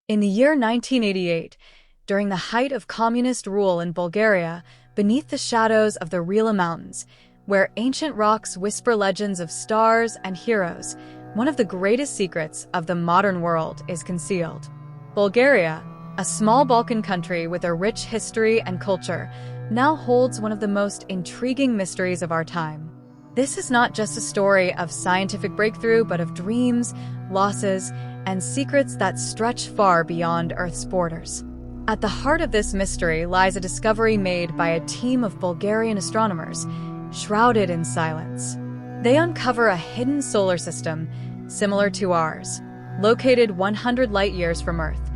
In the year 1988, during the height of communist rule in Bulgaria, beneath the shadows of the Rila Mountains, where ancient rocks whisper legends of stars and heroes, one of the greatest secrets of the modern world is concealed. Bulgaria, a small Balkan country with a rich history and culture, now holds one of the most intriguing mysteries of our time. This is not just a story of scientific breakthrough, but of dreams, losses, and secrets that stretch far beyond Earth's borders. At the heart of this mystery lies a discovery made by a team of Bulgarian astronomers, shrouded in silence. They uncover a hidden solar system, similar to ours, located 100 light-years from Earth,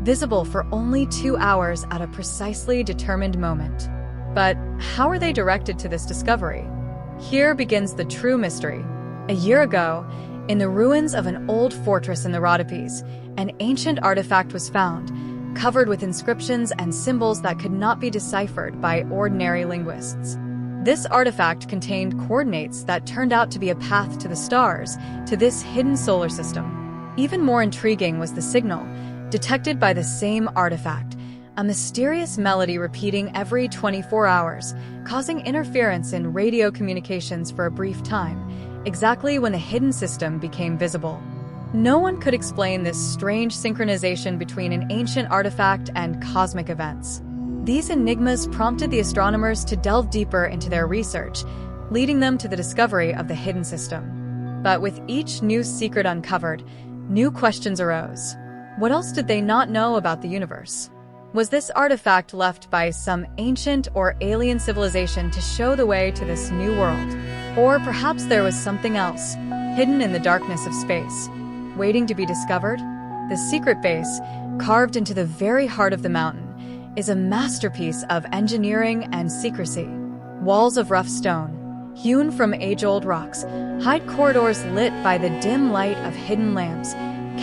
visible for only 2 hours at a precisely determined moment. But how are they directed to this discovery? Here begins the true mystery. A year ago, in the ruins of an old fortress in the Rhodopes, an ancient artifact was found, covered with inscriptions and symbols that could not be deciphered by ordinary linguists. This artifact contained coordinates that turned out to be a path to the stars, to this hidden solar system. Even more intriguing was the signal, detected by the same artifact, a mysterious melody repeating every 24 hours, causing interference in radio communications for a brief time, exactly when the hidden system became visible. No one could explain this strange synchronization between an ancient artifact and cosmic events. These enigmas prompted the astronomers to delve deeper into their research, leading them to the discovery of the hidden system. But with each new secret uncovered, new questions arose. What else did they not know about the universe? Was this artifact left by some ancient or alien civilization to show the way to this new world? Or perhaps there was something else, hidden in the darkness of space, waiting to be discovered? The secret base, carved into the very heart of the mountain, is a masterpiece of engineering and secrecy. Walls of rough stone, hewn from age-old rocks, hide corridors lit by the dim light of hidden lamps,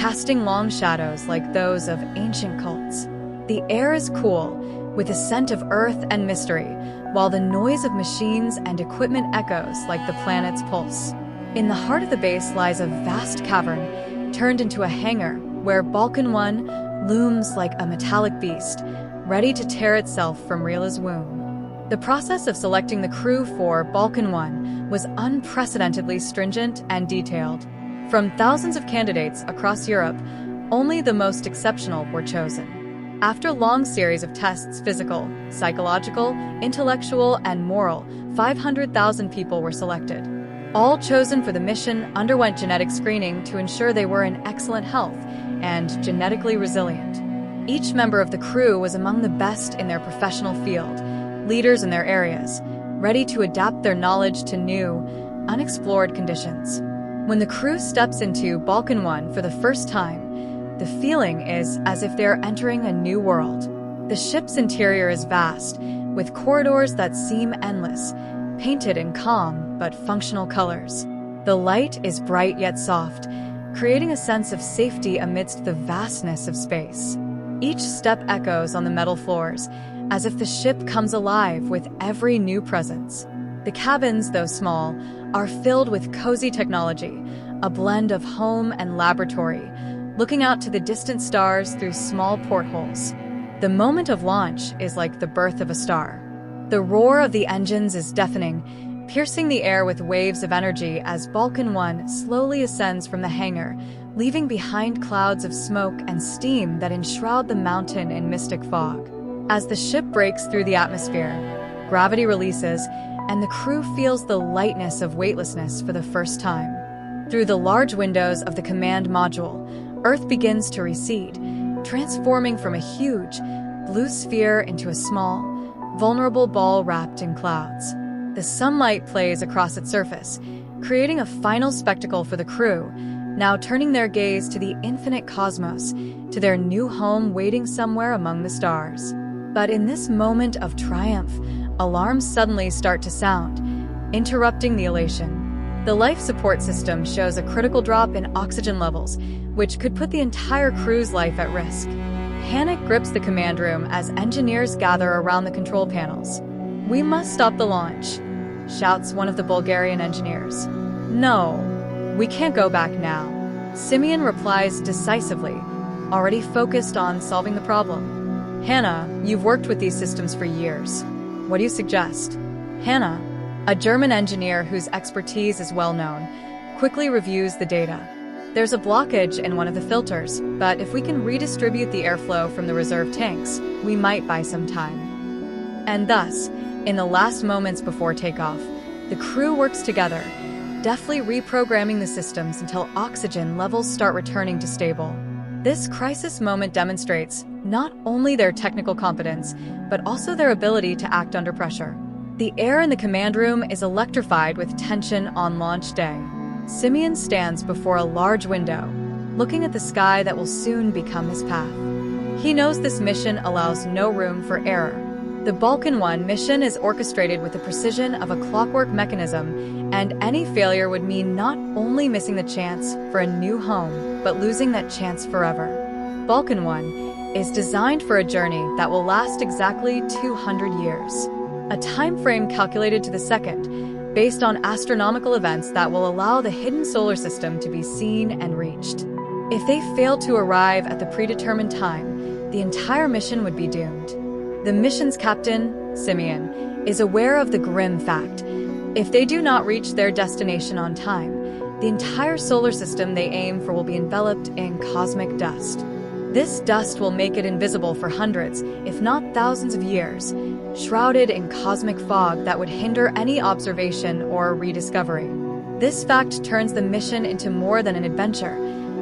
casting long shadows like those of ancient cults. The air is cool, with a scent of earth and mystery, while the noise of machines and equipment echoes like the planet's pulse. In the heart of the base lies a vast cavern, turned into a hangar, where Balkan 1 looms like a metallic beast, ready to tear itself from Rila's womb. The process of selecting the crew for Balkan 1 was unprecedentedly stringent and detailed. From thousands of candidates across Europe, only the most exceptional were chosen. After a long series of tests, physical, psychological, intellectual, and moral, 500,000 people were selected. All chosen for the mission underwent genetic screening to ensure they were in excellent health and genetically resilient. Each member of the crew was among the best in their professional field, leaders in their areas, ready to adapt their knowledge to new, unexplored conditions. When the crew steps into Balkan 1 for the first time, the feeling is as if they're entering a new world. The ship's interior is vast, with corridors that seem endless, painted in calm but functional colors. The light is bright yet soft, creating a sense of safety amidst the vastness of space. Each step echoes on the metal floors, as if the ship comes alive with every new presence. The cabins, though small, are filled with cozy technology, a blend of home and laboratory, looking out to the distant stars through small portholes. The moment of launch is like the birth of a star. The roar of the engines is deafening, piercing the air with waves of energy as Balkan 1 slowly ascends from the hangar, leaving behind clouds of smoke and steam that enshroud the mountain in mystic fog. As the ship breaks through the atmosphere, gravity releases, and the crew feels the lightness of weightlessness for the first time. Through the large windows of the command module, Earth begins to recede, transforming from a huge, blue sphere into a small, vulnerable ball wrapped in clouds. The sunlight plays across its surface, creating a final spectacle for the crew, now turning their gaze to the infinite cosmos, to their new home waiting somewhere among the stars. But in this moment of triumph, alarms suddenly start to sound, interrupting the elation. The life support system shows a critical drop in oxygen levels, which could put the entire crew's life at risk. Panic grips the command room as engineers gather around the control panels. "We must stop the launch," shouts one of the Bulgarian engineers. "No, we can't go back now," Simeon replies decisively, already focused on solving the problem. Hannah, you've worked with these systems for years. What do you suggest? Hannah, a German engineer whose expertise is well known, quickly reviews the data. There's a blockage in one of the filters, but if we can redistribute the airflow from the reserve tanks, we might buy some time. And thus, in the last moments before takeoff, the crew works together, deftly reprogramming the systems until oxygen levels start returning to stable. This crisis moment demonstrates not only their technical competence, but also their ability to act under pressure. The air in the command room is electrified with tension on launch day. Simeon stands before a large window, looking at the sky that will soon become his path. He knows this mission allows no room for error. The Balkan 1 mission is orchestrated with the precision of a clockwork mechanism, and any failure would mean not only missing the chance for a new home, but losing that chance forever. Balkan 1 is designed for a journey that will last exactly 200 years, a time frame calculated to the second, based on astronomical events that will allow the hidden solar system to be seen and reached. If they fail to arrive at the predetermined time, the entire mission would be doomed. The mission's captain, Simeon, is aware of the grim fact. If they do not reach their destination on time, the entire solar system they aim for will be enveloped in cosmic dust. This dust will make it invisible for hundreds, if not thousands of years, shrouded in cosmic fog that would hinder any observation or rediscovery. This fact turns the mission into more than an adventure.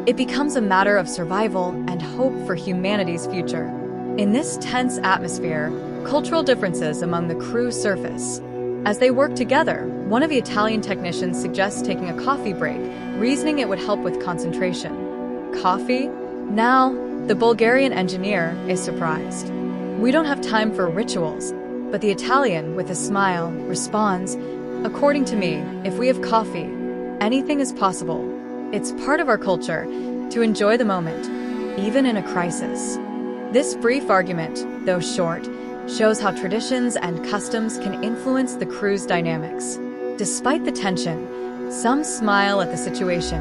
It becomes a matter of survival and hope for humanity's future. In this tense atmosphere, cultural differences among the crew surface. As they work together, one of the Italian technicians suggests taking a coffee break, reasoning it would help with concentration. Coffee? Now, the Bulgarian engineer is surprised. We don't have time for rituals, but the Italian, with a smile, responds, according to me, if we have coffee, anything is possible. It's part of our culture to enjoy the moment, even in a crisis. This brief argument, though short, shows how traditions and customs can influence the crew's dynamics. Despite the tension, some smile at the situation,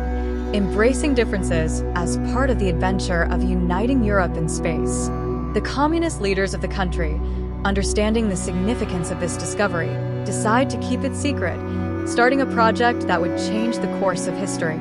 embracing differences as part of the adventure of uniting Europe in space. The communist leaders of the country, understanding the significance of this discovery, decide to keep it secret, starting a project that would change the course of history.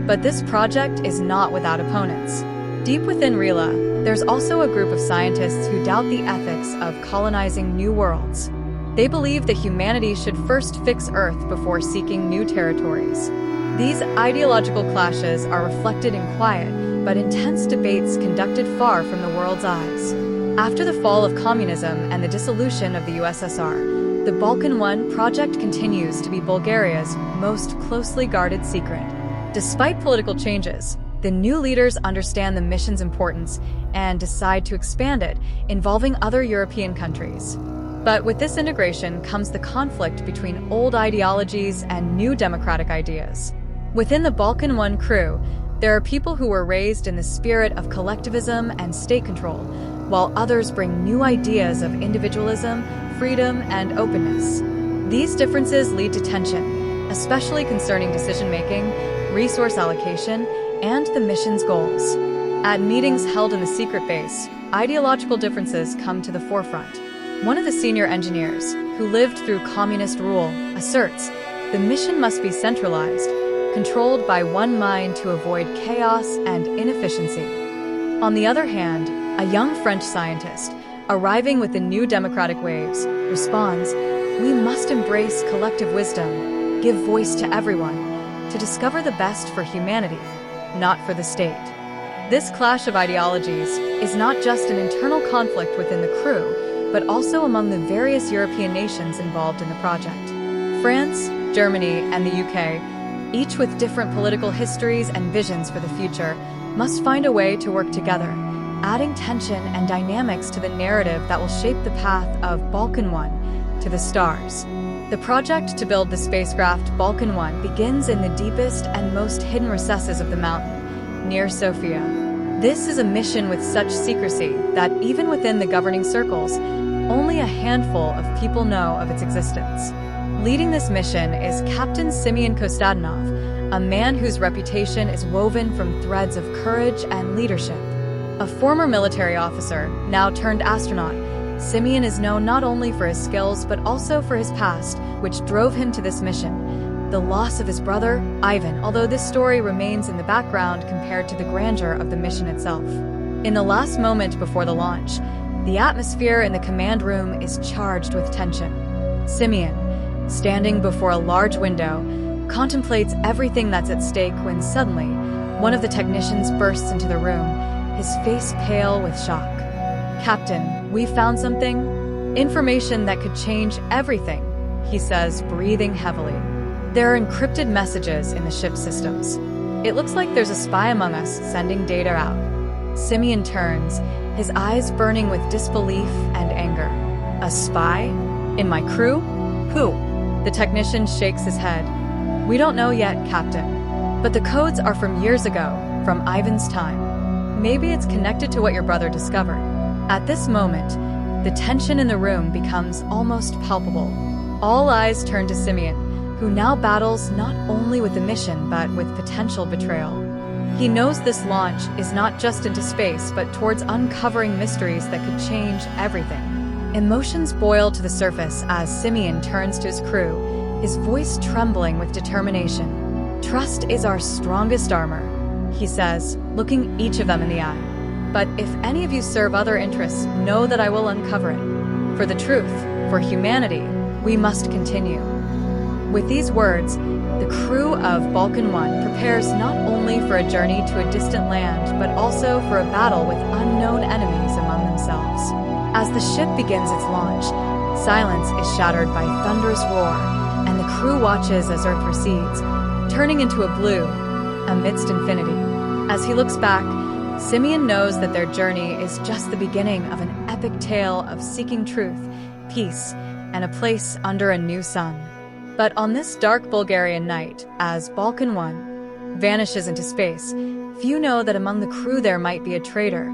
But this project is not without opponents. Deep within Rila, there's also a group of scientists who doubt the ethics of colonizing new worlds. They believe that humanity should first fix Earth before seeking new territories. These ideological clashes are reflected in quiet but intense debates conducted far from the world's eyes. After the fall of communism and the dissolution of the USSR, the Balkan 1 project continues to be Bulgaria's most closely guarded secret. Despite political changes, the new leaders understand the mission's importance and decide to expand it, involving other European countries. But with this integration comes the conflict between old ideologies and new democratic ideas. Within the Balkan 1 crew, there are people who were raised in the spirit of collectivism and state control, while others bring new ideas of individualism, freedom, and openness. These differences lead to tension, especially concerning decision-making, resource allocation, and the mission's goals. At meetings held in the secret base, ideological differences come to the forefront. One of the senior engineers, who lived through communist rule, asserts the mission must be centralized, controlled by one mind to avoid chaos and inefficiency. On the other hand, a young French scientist, arriving with the new democratic waves, responds, "We must embrace collective wisdom, give voice to everyone, to discover the best for humanity, not for the state." This clash of ideologies is not just an internal conflict within the crew, but also among the various European nations involved in the project. France, Germany, and the UK, each with different political histories and visions for the future, must find a way to work together, adding tension and dynamics to the narrative that will shape the path of Balkan 1 to the stars. The project to build the spacecraft Balkan 1 begins in the deepest and most hidden recesses of the mountain, near Sofia. This is a mission with such secrecy that even within the governing circles, only a handful of people know of its existence. Leading this mission is Captain Simeon Kostadinov, a man whose reputation is woven from threads of courage and leadership. A former military officer, now turned astronaut, Simeon is known not only for his skills but also for his past, which drove him to this mission. The loss of his brother, Ivan, although this story remains in the background compared to the grandeur of the mission itself. In the last moment before the launch, the atmosphere in the command room is charged with tension. Simeon, standing before a large window, contemplates everything that's at stake when suddenly, one of the technicians bursts into the room, his face pale with shock. "Captain, we found something. Information that could change everything," he says, breathing heavily. "There are encrypted messages in the ship's systems. It looks like there's a spy among us sending data out." Simeon turns, his eyes burning with disbelief and anger. "A spy? In my crew? Who?" The technician shakes his head. "We don't know yet, Captain. But the codes are from years ago, from Ivan's time. Maybe it's connected to what your brother discovered." At this moment, the tension in the room becomes almost palpable. All eyes turn to Simeon, who now battles not only with the mission but with potential betrayal. He knows this launch is not just into space but towards uncovering mysteries that could change everything. Emotions boil to the surface as Simeon turns to his crew, his voice trembling with determination. "Trust is our strongest armor," he says, looking each of them in the eye. "But if any of you serve other interests, know that I will uncover it. For the truth, for humanity, we must continue." With these words, the crew of Vulcan 1 prepares not only for a journey to a distant land, but also for a battle with unknown enemies among themselves. As the ship begins its launch, silence is shattered by thunderous roar, and the crew watches as Earth recedes, turning into a blue amidst infinity. As he looks back, Simeon knows that their journey is just the beginning of an epic tale of seeking truth, peace, and a place under a new sun. But on this dark Bulgarian night, as Vulcan 1 vanishes into space, few know that among the crew there might be a traitor,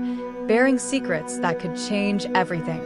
bearing secrets that could change everything.